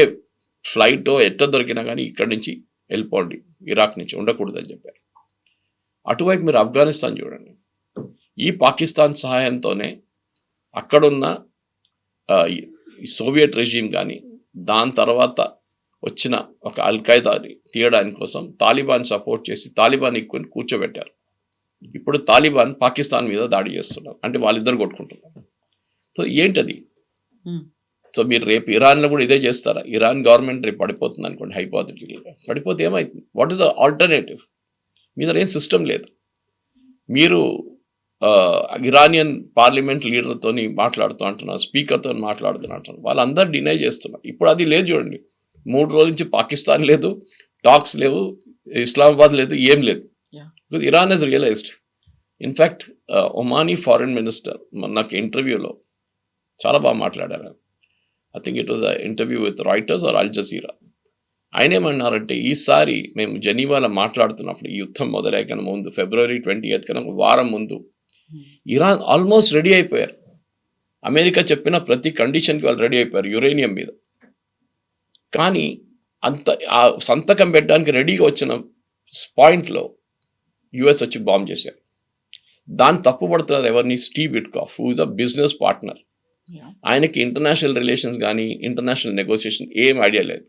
ఫ్లైటో ఎట్లా దొరికినా కానీ ఇక్కడి నుంచి వెళ్ళిపోండి, ఇరాక్ నుంచి ఉండకూడదు అని చెప్పారు. అటువైపు మీరు ఆఫ్ఘనిస్తాన్ చూడండి, ఈ పాకిస్తాన్ సహాయంతోనే అక్కడున్న సోవియట్ రెజీమ్ కానీ దాని తర్వాత వచ్చిన ఒక అల్ఖైదాని తీయడానికి కోసం తాలిబాన్ సపోర్ట్ చేసి తాలిబాన్ ఎక్కువ కూర్చోబెట్టారు. ఇప్పుడు తాలిబాన్ పాకిస్తాన్ మీద దాడి చేస్తున్నారు, అంటే వాళ్ళిద్దరు కొట్టుకుంటున్నారు. సో ఏంటది? సో మీరు రేపు ఇరాన్లో కూడా ఇదే చేస్తారా? ఇరాన్ గవర్నమెంట్ రేపు పడిపోతుంది అనుకోండి, హైపోథెటికల్గా పడిపోతే ఏమవుతుంది? What is the alternative? మీ దగ్గర ఏం సిస్టమ్ లేదు. మీరు ఇరానియన్ పార్లమెంట్ లీడర్తో మాట్లాడుతూ అంటున్నారు, స్పీకర్తో మాట్లాడుతున్నారు, వాళ్ళందరూ డినై చేస్తున్నారు. ఇప్పుడు అది లేదు చూడండి, 3 రోజుల నుంచి పాకిస్తాన్ లేదు, టాక్స్ లేవు, ఇస్లామాబాద్ లేదు, ఏం లేదు. Iran has realised. In fact Omani foreign minister నాకు ఇంటర్వ్యూలో చాలా బాగా మాట్లాడారు. I think it was interview with Reuters or Al Jazeera. ఆయన ఏమన్నారంటే, ఈసారి మేము జెనీవాలో మాట్లాడుతున్నప్పుడు ఈ యుద్ధం మొదలయ్యాక ముందు February 20th కన్నా వారం ముందు ఇరాన్ ఆల్మోస్ట్ రెడీ అయిపోయారు. అమెరికా చెప్పిన ప్రతి కండిషన్కి వాళ్ళు రెడీ అయిపోయారు యురేనియం మీద. కానీ అంత ఆ సంతకం పెట్టడానికి రెడీగా వచ్చిన పాయింట్లో యుఎస్ వచ్చి బాంబ్ చేశారు. దాన్ని తప్పుపడుతున్నారు ఎవరిని? Steve Witkoff, who is a business partner. ఆయనకి ఇంటర్నేషనల్ రిలేషన్స్ కానీ ఇంటర్నేషనల్ నెగోసియేషన్ ఏం ఐడియా లేదు.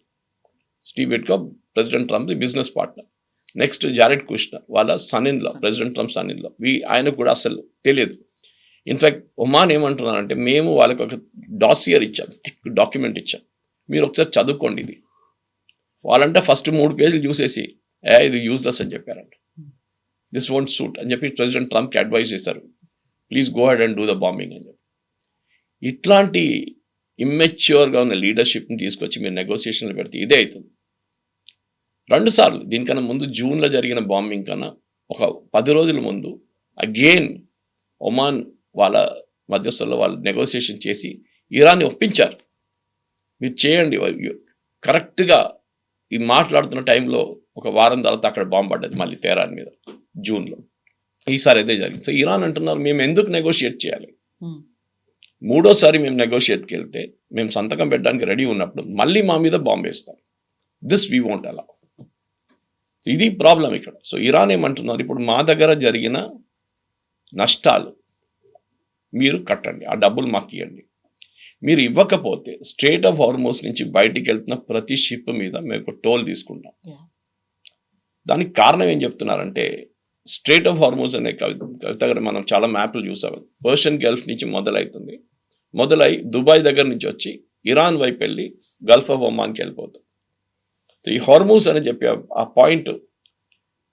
Steve Witkoff president Trump business partner. Next Jared Kushner, వాళ్ళ son in law, president Trump son in law. ఆయనకు కూడా అసలు తెలియదు. ఇన్ఫ్యాక్ట్ ఒమాన్ ఏమంటున్నారంటే, మేము వాళ్ళకి ఒక డాసియర్ ఇచ్చాం, థిక్ డాక్యుమెంట్ ఇచ్చాం, మీరు ఒకసారి చదువుకోండి ఇది. వాళ్ళంటే ఫస్ట్ 3 పేజీలు చూసేసి ఇది యూజ్లెస్ అని చెప్పారంట. దిస్ వోంట్ సూట్ అని చెప్పి ప్రెసిడెంట్ ట్రంప్కి అడ్వైజ్ చేశారు, please go head and do the bombing అని చెప్పి. ఇట్లాంటి ఇమ్మెచ్యూర్గా ఉన్న లీడర్షిప్ని తీసుకొచ్చి మీరు నెగోసియేషన్లు పెడితే ఇదే అవుతుంది. 2 సార్లు దీనికన్నా ముందు జూన్లో జరిగిన బాంబింగ్ కన్నా ఒక 10 రోజుల ముందు అగైన్ ఒమాన్ వాళ్ళ మధ్యస్థుల్లో వాళ్ళు నెగోసియేషన్ చేసి ఇరాన్ని ఒప్పించారు. మీరు చేయండి, కరెక్ట్గా ఈ మాట్లాడుతున్న టైంలో ఒక వారం తర్వాత అక్కడ బాంబు పడ్డది మళ్ళీ తెహరాన్ మీద జూన్లో. ఈసారి అదే జరిగింది. సో ఇరాన్ అంటున్నారు మేము ఎందుకు నెగోషియేట్ చేయాలి, మూడోసారి మేము నెగోషియేట్కి వెళ్తే మేము సంతకం పెట్టడానికి రెడీ ఉన్నప్పుడు మళ్ళీ మా మీద బాంబు వేస్తారు. This we won't allow. ఇది ప్రాబ్లం ఇక్కడ. సో ఇరాన్ ఏమంటున్నారు, ఇప్పుడు మా దగ్గర జరిగిన నష్టాలు మీరు కట్టండి, ఆ డబ్బులు మాకు ఇవ్వండి. మీరు ఇవ్వకపోతే స్ట్రేట్ ఆఫ్ హార్మోస్ నుంచి బయటికి వెళ్తున్న ప్రతి షిప్ మీద మేము టోల్ తీసుకుంటాం. దానికి కారణం ఏం చెప్తున్నారంటే, స్ట్రేట్ ఆఫ్ హార్మోస్ అనే కవిత మనం చాలా మ్యాప్లు చూసాము. పర్షియన్ గల్ఫ్ నుంచి మొదలై దుబాయ్ దగ్గర నుంచి వచ్చి ఇరాన్ వైపు వెళ్ళి గల్ఫ్ ఆఫ్ ఒమాన్కి వెళ్ళిపోతుంది. ఈ హార్మోస్ అని చెప్పి ఆ పాయింట్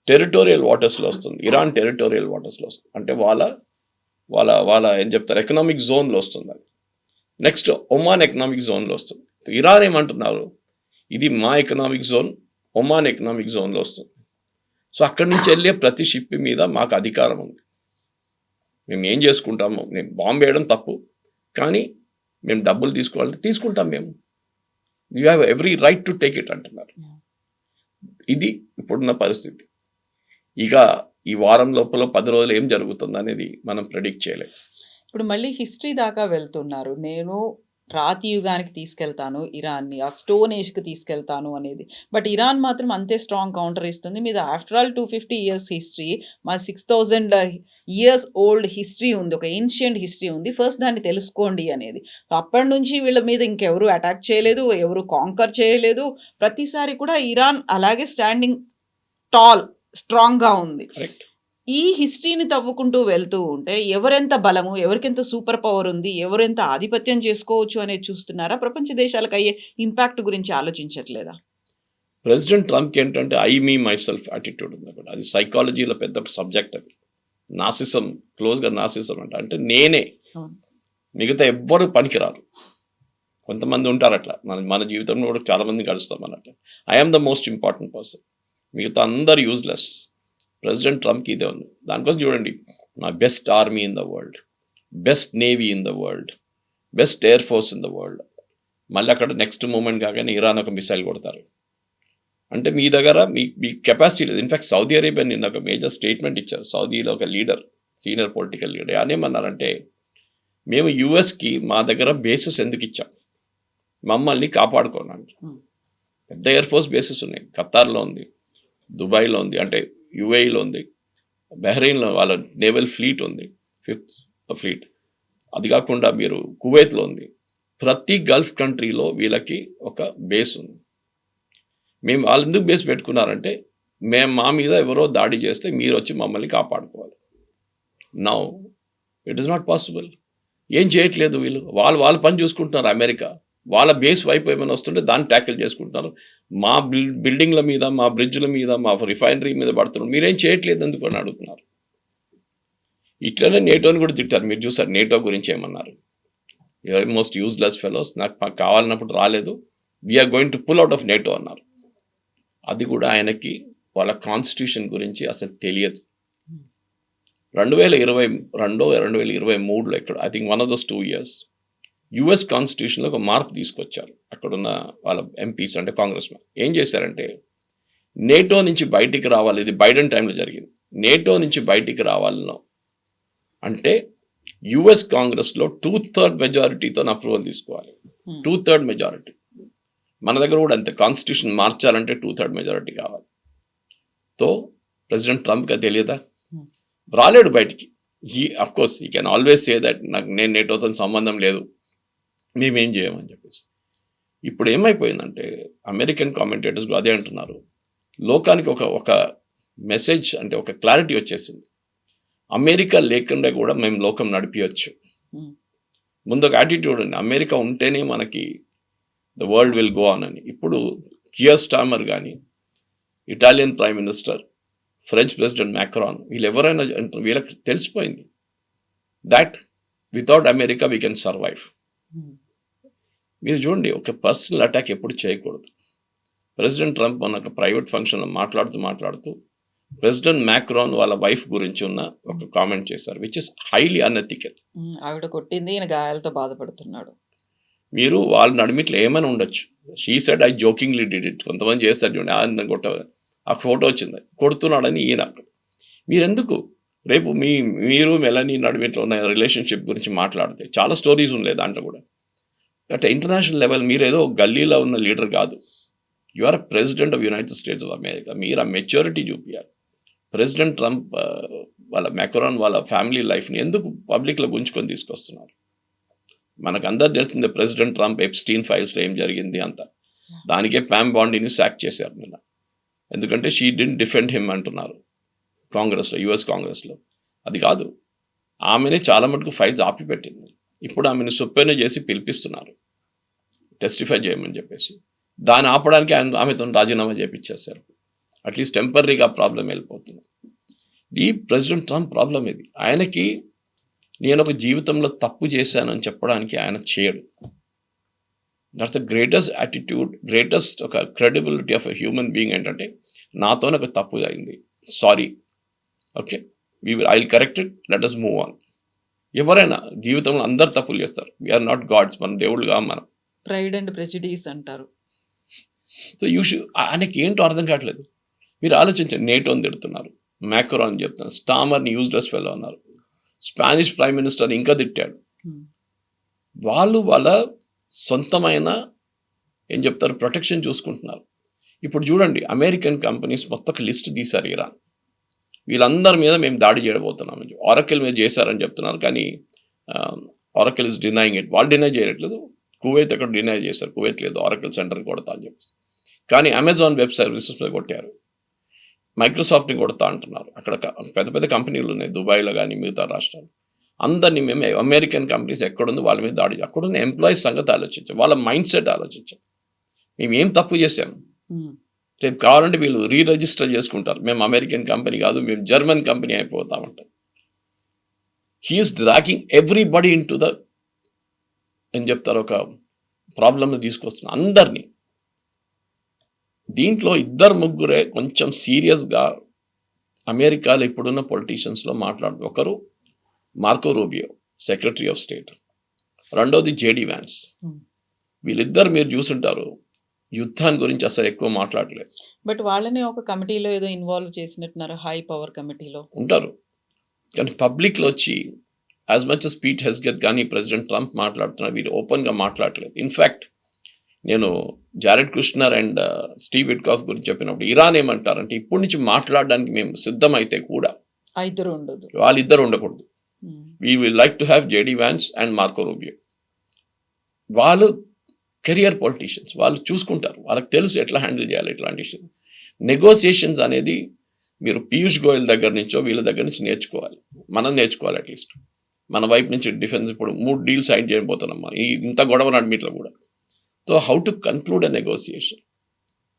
టెరిటోరియల్ వాటర్స్లో వస్తుంది, ఇరాన్ టెరిటోరియల్ వాటర్స్లో వస్తుంది. అంటే వాళ్ళ వాళ్ళ వాళ్ళ ఏం చెప్తారు ఎకనామిక్ జోన్లో వస్తుంది. అది నెక్స్ట్ ఒమాన్ ఎకనామిక్ జోన్లో వస్తుంది. ఇరాన్ ఏమంటున్నారు, ఇది మా ఎకనామిక్ జోన్, ఒమాన్ ఎకనామిక్ జోన్లో వస్తుంది. సో అక్కడి నుంచి వెళ్ళే ప్రతి షిప్ మీద మాకు అధికారం ఉంది. మేము ఏం చేసుకుంటాము, మేము బాంబు వేయడం తప్పు, కానీ మేము డబ్బులు తీసుకోవాలంటే తీసుకుంటాం. మేము you have every right to take it అంటున్నారు. ఇది ఇప్పుడున్న పరిస్థితి. ఇక ఈ వారం లోపల 10 రోజులు ఏం జరుగుతుంది అనేది మనం ప్రెడిక్ట్ చేయలేము. ఇప్పుడు మళ్ళీ హిస్టరీ దాకా వెళ్తున్నారు. నేను రాతి యుగానికి తీసుకెళ్తాను ఇరాన్ని, ఆ స్టోన్ ఏజ్కి తీసుకెళ్తాను అనేది. బట్ ఇరాన్ మాత్రం అంతే స్ట్రాంగ్ కౌంటర్ ఇస్తుంది. మీద ఆఫ్టర్ ఆల్ 250 years హిస్టరీ, మా 6000 years ఓల్డ్ హిస్టరీ ఉంది, ఒక ఏన్షియంట్ హిస్టరీ ఉంది, ఫస్ట్ దాన్ని తెలుసుకోండి అనేది. అప్పటి నుంచి వీళ్ళ మీద ఇంకెవరు అటాక్ చేయలేదు, ఎవరు కాంకర్ చేయలేదు. ప్రతిసారి కూడా ఇరాన్ అలాగే స్టాండింగ్ టాల్ స్ట్రాంగ్గా ఉంది. కరెక్ట్. ఈ హిస్టరీని తవ్వుకుంటూ వెళ్తూ ఉంటే ఎవరెంత బలము, ఎవరికెంత సూపర్ పవర్ ఉంది, ఎవరెంత ఆధిపత్యం చేసుకోవచ్చు అనేది చూస్తున్నారా? ప్రపంచ దేశాలకు అయ్యే ఇంపాక్ట్ గురించి ఆలోచించట్లేదా? ప్రెసిడెంట్ ట్రంప్కి ఏంటంటే I me my self attitude ఉంది అక్కడ. అది సైకాలజీలో పెద్ద ఒక సబ్జెక్ట్. అది నాసిజం, క్లోజ్గా నాసిజం అంటే నేనే, మిగతా ఎవ్వరు పనికిరారు. కొంతమంది ఉంటారు అట్లా, మన జీవితంలో కూడా చాలామంది కలుస్తాం అన్నట్టు. I'm the most important person, మిగతా అందరు యూజ్లెస్. ప్రెసిడెంట్ ట్రంప్కి ఇదే ఉంది. దానికోసం చూడండి, నా best army in the world, best navy in the world, best air force in the world. మళ్ళీ అక్కడ నెక్స్ట్ మూమెంట్ కాగానే ఇరాన్ ఒక మిసైల్ కొడతారు. అంటే మీ దగ్గర మీ కెపాసిటీ లేదు. ఇన్ఫ్యాక్ట్ సౌదీ అరేబియా నిన్న ఒక మేజర్ స్టేట్మెంట్ ఇచ్చారు. సౌదీలో ఒక లీడర్, సీనియర్ పొలిటికల్ లీడర్, ఏమన్నారంటే, మేము యుఎస్కి మా దగ్గర బేసెస్ ఎందుకు ఇచ్చాం, మమ్మల్ని కాపాడుకోనండి. పెద్ద ఎయిర్ ఫోర్స్ బేసెస్ ఉన్నాయి. ఖతార్లో ఉంది, దుబాయ్లో ఉంది, అంటే యుఏఈలో ఉంది, బహ్రెయిన్లో వాళ్ళ నేవల్ ఫ్లీట్ ఉంది, 5th ఫ్లీట్. అది కాకుండా మీరు కువైత్లో ఉంది. ప్రతి గల్ఫ్ కంట్రీలో వీళ్ళకి ఒక బేస్ ఉంది. మేము వాళ్ళు ఎందుకు బేస్ పెట్టుకున్నారంటే, మా మీద ఎవరో దాడి చేస్తే మీరు వచ్చి మమ్మల్ని కాపాడుకోవాలి. Now it is not possible. ఏం చేయట్లేదు వీళ్ళు, వాళ్ళ పని చూసుకుంటున్నారు. అమెరికా వాళ్ళ బేస్ వైపు ఏమైనా వస్తుంటే దాన్ని ట్యాకిల్ చేసుకుంటున్నారు. మా బిల్డింగ్ల మీద, మా బ్రిడ్జ్ల మీద, మా రిఫైనరీ మీద పడుతున్నారు. మీరేం చేయట్లేదు ఎందుకు అని అడుగుతున్నారు. ఇట్లనే నేటోని కూడా తిట్టారు. మీరు చూసారు నేటో గురించి ఏమన్నారు, మోస్ట్ యూజ్లెస్ ఫెలోస్, నాకు కావాలన్నప్పుడు రాలేదు, we're going to pull out of NATO అన్నారు. అది కూడా ఆయనకి వాళ్ళ కాన్స్టిట్యూషన్ గురించి అసలు తెలియదు. 2022, 2023లో ఇక్కడ I think 1 of those 2 years US కాన్స్టిట్యూషన్లో ఒక మార్పు తీసుకొచ్చారు. అక్కడున్న వాళ్ళ ఎంపీస్ అంటే కాంగ్రెస్ మ్యాన్ ఏం చేశారంటే, నేటో నుంచి బయటికి రావాలి, ఇది బైడెన్ టైంలో జరిగింది, నేటో నుంచి బయటికి రావాలనో అంటే యుఎస్ కాంగ్రెస్లో 2/3 మెజారిటీతో అప్రూవల్ తీసుకోవాలి. 2/3 మెజారిటీ. మన దగ్గర కూడా అంతే, కాన్స్టిట్యూషన్ మార్చాలంటే 2/3 మెజారిటీ కావాలి. తో ప్రెసిడెంట్ ట్రంప్కి అది తెలియదా, రాలేడు బయటికి. Of course he can always say that నేను నేటోతో సంబంధం లేదు, మేమేం చేయమని చెప్పేసి. ఇప్పుడు ఏమైపోయిందంటే, అమెరికన్ కామెంటేటర్స్ అదే అంటున్నారు, లోకానికి ఒక మెసేజ్ అంటే ఒక క్లారిటీ వచ్చేసింది. అమెరికా లేకుండా కూడా మేము లోకం నడిపించవచ్చు. ముందు ఒక యాటిట్యూడ్ ఉంది, అమెరికా ఉంటేనే మనకి the world will go on అని. ఇప్పుడు కియర్ స్టార్మర్ కానీ, Italian prime minister, French president Macron, వీళ్ళు ఎవరైనా వీళ్ళకి తెలిసిపోయింది that without America we can survive. మీరు చూడండి, ఒక పర్సనల్ అటాక్ ఎప్పుడు చేయకూడదు. ప్రెసిడెంట్ ట్రంప్ మొన్న ఒక ప్రైవేట్ ఫంక్షన్లో మాట్లాడుతూ ప్రెసిడెంట్ మ్యాక్రాన్ వాళ్ళ వైఫ్ గురించి ఉన్న ఒక కామెంట్ చేశారు, విచ్ ఇస్ హైలీ అన్ఎథికల్. ఆవిడ కొట్టింది, ఈయన గాయాలతో బాధపడుతున్నాడు. మీరు వాళ్ళ నడిమిట్లో ఏమైనా ఉండొచ్చు. She said I జోకింగ్లీ did it. కొంతమంది చేస్తారు చూడండి, కొట్ట ఆ ఫోటో వచ్చింది, కొడుతున్నాడని ఈయన. మీరెందుకు రేపు మీరు మెలనీ నడుమిట్లో ఉన్న రిలేషన్షిప్ గురించి మాట్లాడితే చాలా స్టోరీస్ ఉన్నాయి దాంట్లో కూడా. అంటే ఇంటర్నేషనల్ లెవెల్ మీరేదో గల్లీలో ఉన్న లీడర్ కాదు, you are president of United States of America. మీరు ఆ మెచ్యూరిటీ చూపించాలి. ప్రెసిడెంట్ ట్రంప్ వాళ్ళ మెక్రాన్ వాళ్ళ ఫ్యామిలీ లైఫ్ని ఎందుకు పబ్లిక్లో గుంజుకొని తీసుకొస్తున్నారు? మనకు అందరు తెలిసిందే ప్రెసిడెంట్ ట్రంప్ ఎప్స్టీన్ ఫైల్స్లో ఏం జరిగింది అంతా. దానికే పామ్ బాండీని సాక్ చేశారు నిన్న. ఎందుకంటే షీ డిడ్ డిఫెండ్ హిమ్ అంటున్నారు కాంగ్రెస్లో, యుఎస్ కాంగ్రెస్లో. అది కాదు, ఆమెనే చాలా మటుకు ఫైల్స్ ఆపిపెట్టింది. ఇప్పుడు ఆమెను సుప్పెన చేసి పిలిపిస్తున్నారు టెస్టిఫై చేయమని చెప్పేసి. దాన్ని ఆపడానికి ఆమెతో రాజీనామా చేయించేశారు. అట్లీస్ట్ టెంపరీగా ప్రాబ్లం వెళ్ళిపోతుంది. ఈ ప్రెసిడెంట్ ట్రంప్ ప్రాబ్లం ఇది. ఆయనకి నేను ఒక జీవితంలో తప్పు చేశానని చెప్పడానికి ఆయన చేయడు. That's the greatest attitude, greatest ఒక credibility of a human being ఏంటంటే, నాతోనే ఒక తప్పు అయింది, sorry, okay, I will correct it, let us move on. ఎవరైనా జీవితంలో అందరు తప్పులు చేస్తారు. వీఆర్ నాట్ గాడ్స్, మన దేవుళ్ళుగా మనం. ప్రైడ్ అండ్ ప్రెజుడిస్ అంటారు. సో ఆయనకి ఏంటో అర్థం కావట్లేదు. మీరు ఆలోచించండి, నేటోని తిడుతున్నారు, మ్యాక్రో అని చెప్తున్నారు, స్టామర్ని యూజ్లెస్ ఫెలో అన్నారు, స్పానిష్ ప్రైమ్ మినిస్టర్ని ఇంకా తిట్టాడు. వాళ్ళు వాళ్ళ సొంతమైన ఏం చెప్తారు ప్రొటెక్షన్ చూసుకుంటున్నారు. ఇప్పుడు చూడండి, అమెరికన్ కంపెనీస్ మొత్తం లిస్ట్ తీశారు ఇరాన్. వీళ్ళందరి మీద మేము దాడి చేయబోతున్నాం. ఆరకిల్ మీద చేశారని చెప్తున్నారు, కానీ ఆరకిల్ ఇస్ డినైయింగ్ ఇట్. వాళ్ళు డినై చేయట్లేదు. కువైత్ అక్కడ డినై చేశారు, కువైత్ లేదు, ఆరకిల్ సెంటర్ కొడతా అని చెప్పేసి. కానీ అమెజాన్ వెబ్ సర్వీసెస్ మీద కొట్టారు. మైక్రోసాఫ్ట్ని కొడతా అంటున్నారు. అక్కడ పెద్ద పెద్ద కంపెనీలు ఉన్నాయి దుబాయ్లో కానీ మిగతా రాష్ట్రాలు. అందరినీ మేము అమెరికన్ కంపెనీస్ ఎక్కడుందో వాళ్ళ మీద దాడి, అక్కడున్న ఎంప్లాయీస్ సంగతి ఆలోచించాం, వాళ్ళ మైండ్ సెట్ ఆలోచించాం. మేము ఏం తప్పు చేసాము? రేపు కావాలంటే వీళ్ళు రీరిజిస్టర్ చేసుకుంటారు, మేము అమెరికన్ కంపెనీ కాదు, మేము జర్మన్ కంపెనీ అయిపోతామంటారు. He is dragging everybody in to the ఏం చెప్తారు ఒక ప్రాబ్లమ్ని తీసుకొస్తున్నారు అందరినీ. దీంట్లో ఇద్దరు ముగ్గురే కొంచెం సీరియస్గా అమెరికాలో ఇప్పుడున్న పొలిటీషియన్స్లో మాట్లాడుతూ, ఒకరు Marco Rubio, secretary of state, రెండోది జేడీ వ్యాన్స్. వీళ్ళిద్దరు మీరు చూసుంటారు, యుద్ధాన్ని గురించి అసలు ఎక్కువ మాట్లాడలేదు. బట్ వాళ్ళని ఒక కమిటీలో ఏదో ఇన్వాల్వ్ చేసినట్టున్నారు, హై పవర్ కమిటీలో ఉంటారు. కానీ పబ్లిక్లో వచ్చి యాజ్ మచ్ as పీట్ హెస్గెత్ కానీ ప్రెసిడెంట్ ట్రంప్ మాట్లాడుతున్నారు, వీళ్ళు ఓపెన్గా మాట్లాడలేదు. ఇన్ఫ్యాక్ట్ నేను Jared Kushner and Steve Witkoff గురించి చెప్పినప్పుడు ఇరాన్ ఏమంటారంటే, ఇప్పటి నుంచి మాట్లాడడానికి మేము సిద్ధమైతే కూడా వాళ్ళిద్దరు ఉండకూడదు. We will like to have JD wands and Marco Rubio. వాళ్ళు కెరియర్ పొలిటీషియన్స్, వాళ్ళు చూసుకుంటారు, వాళ్ళకి తెలుసు ఎట్లా హ్యాండిల్ చేయాలి ఇట్లాంటి ఇష్యూ. నెగోసియేషన్స్ అనేది మీరు పీయూష్ గోయల్ దగ్గర నుంచో వీళ్ళ దగ్గర నుంచి నేర్చుకోవాలి, మనం నేర్చుకోవాలి. అట్లీస్ట్ మన వైపు నుంచి డిఫెన్స్ ఇప్పుడు 3 డీల్స్ సైన్ చేయబోతున్నాం మనం, ఇంత గొడవ నడిమిట్లో కూడా. So how to conclude a negotiation,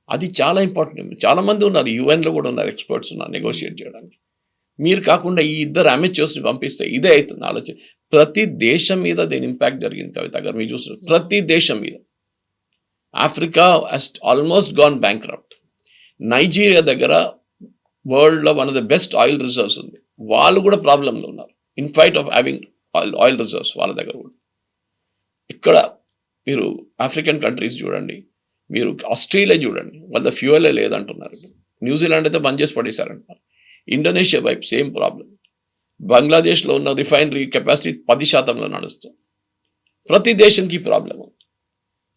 అది చాలా ఇంపార్టెంట్. చాలామంది ఉన్నారు, యూఎన్లో కూడా ఉన్నారు, ఎక్స్పర్ట్స్ ఉన్నారు నెగోషియేట్ చేయడానికి. మీరు కాకుండా ఈ ఇద్దరు అమెచ్యూర్స్ని పంపిస్తే ఇదే అవుతుంది ఆలోచన. ప్రతి దేశం మీద దీని ఇంపాక్ట్ జరిగింది కవిత గారు, మీరు చూస్తున్నారు, ప్రతి దేశం మీద. Africa has almost gone bankrupt. Nigeria దగ్గర వరల్డ్లో one of the best oil reserves ఉంది, వాళ్ళు కూడా ప్రాబ్లంలో ఉన్నారు in fight of having oil reserves వాళ్ళ దగ్గర కూడా. ఇక్కడ మీరు ఆఫ్రికన్ కంట్రీస్ చూడండి, మీరు ఆస్ట్రేలియా చూడండి, వాళ్ళ ఫ్యూయలే లేదంటున్నారు. న్యూజిలాండ్ అయితే బంద్ చేసి పడేశారంటున్నారు. ఇండోనేషియా వైపు సేమ్ ప్రాబ్లం. బంగ్లాదేశ్లో ఉన్న రిఫైనరీ కెపాసిటీ 10% నడుస్తుంది. ప్రతి దేశానికి ప్రాబ్లమ్.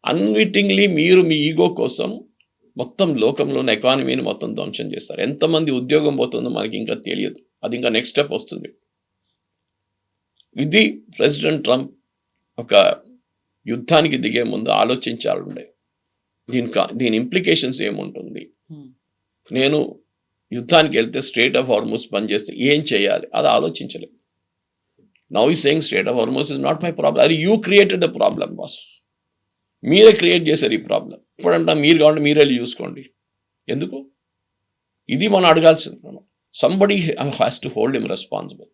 అన్విటింగ్లీ మీరు మీ ఈగో కోసం మొత్తం లోకంలో ఉన్న ఎకానమీని మొత్తం ధ్వంసం చేస్తారు. ఎంతమంది ఉద్యోగం పోతుందో మనకి ఇంకా తెలియదు, అది ఇంకా నెక్స్ట్ స్టెప్ వస్తుంది. ఇది ప్రెసిడెంట్ ట్రంప్ ఒక యుద్ధానికి దిగే ముందు ఆలోచించాలండే, దీని ఇంప్లికేషన్స్ ఏముంటుంది. నేను యుద్ధానికి వెళ్తే స్ట్రేట్ ఆఫ్ హార్మూజ్ బంద్ చేస్తే ఏం చేయాలి అది ఆలోచించలేదు. Now he saying strait of Hormuz is not my problem. అది you created a problem boss, మీరే క్రియేట్ చేశారు ఈ ప్రాబ్లం. ఇప్పుడంటే మీరు కావాలంటే మీరే చూసుకోండి. ఎందుకు ఇది మనం అడగాల్సింది. Somebody has to hold him responsible.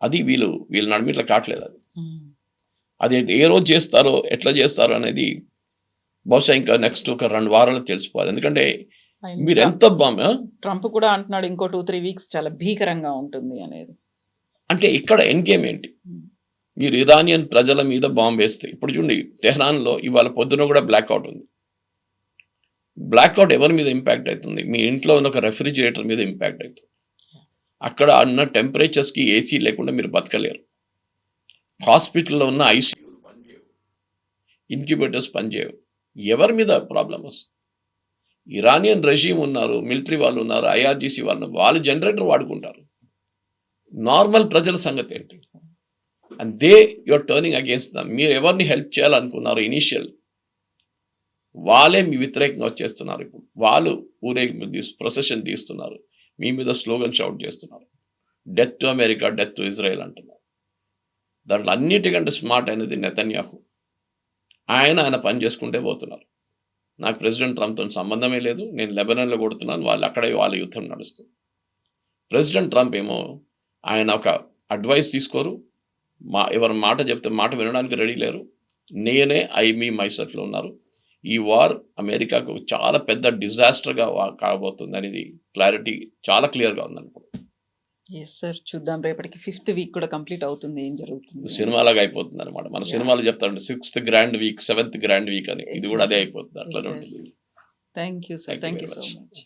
అది వీళ్ళు నడిమిట్లా కావట్లేదు. అది ఏ రోజు చేస్తారో ఎట్లా చేస్తారో అనేది బహుశా ఇంకా నెక్స్ట్ ఒక 2 వారాలు తెలిసిపోవాలి. ఎందుకంటే మీరు ఎంత ట్రంప్ కూడా అంటున్నాడు ఇంకో 2-3 వీక్స్ చాలా భీకరంగా ఉంటుంది అనేది. అంటే ఇక్కడ ఎండ్ గేమ్ ఏంటి? మీరు ఇరానియన్ ప్రజల మీద బాంబు వేస్తే, ఇప్పుడు చూడండి తెహ్రాన్లో ఇవాళ పొద్దున కూడా బ్లాక్అవుట్ ఉంది. బ్లాక్అవుట్ ఎవరి మీద ఇంపాక్ట్ అవుతుంది? మీ ఇంట్లో ఉన్న ఒక రెఫ్రిజిరేటర్ మీద ఇంపాక్ట్ అవుతుంది. అక్కడ ఉన్న టెంపరేచర్స్కి ఏసీ లేకుండా మీరు బతకలేరు. హాస్పిటల్లో ఉన్న ఐసీయూలు పనిచేయవు, ఇన్క్యుబేటర్స్ పనిచేయవు. ఎవరి మీద ప్రాబ్లమ్ వస్తుంది? ఇరానియన్ రెజీమ్ ఉన్నారు, మిలిటరీ వాళ్ళు ఉన్నారు, ఐఆర్జీసీ వాళ్ళు జనరేటర్ వాడుకుంటారు. నార్మల్ ప్రజల సంగతి ఏంటి? And they your turning against dum. మీరు ఎవరిని హెల్ప్ చేయాలనుకున్నారు ఇనీషియల్, వాళ్ళే మీ వ్యతిరేకంగా వచ్చేస్తున్నారు. ఇప్పుడు వాళ్ళు ఊరేగింపు ప్రొసెషన్ తీస్తున్నారు, మీ మీద స్లోగన్ షౌట్ చేస్తున్నారు, death to America, death to Israel అంటున్నారు. దాంట్లో అన్నిటికంటే స్మార్ట్ అయినది నెతన్యాహు. ఆయన పని చేసుకుంటే పోతున్నారు. నాకు ప్రెసిడెంట్ ట్రంప్తో సంబంధమే లేదు, నేను లెబనాన్లో కొడుతున్నాను, వాళ్ళు అక్కడే వాళ్ళ యుద్ధం నడుస్తుంది. ప్రెసిడెంట్ ట్రంప్ ఏమో ఆయన ఒక అడ్వైస్ తీసుకోరు, ఎవరి మాట చెప్తే మాట వినడానికి రెడీ లేరు. నేనే మీ మైసెల్ఫ్లో ఉన్నారు. ఈ వార్ అమెరికాకు చాలా పెద్ద డిజాస్టర్గా కాబోతుంది అనేది క్లారిటీ చాలా క్లియర్గా ఉందనుకో. ఎస్ సార్, చూద్దాం. రేపటికి 5th వీక్ కూడా కంప్లీట్ అవుతుంది, ఏం జరుగుతుంది? సినిమాలాగా అయిపోతుంది అనమాట. మన సినిమాలు చెప్తారంటే 6th grand week, 7th grand week అని, ఇది కూడా అదే అయిపోతుంది. అట్లా ఉంటుంది. Thank you sir, thank you so much.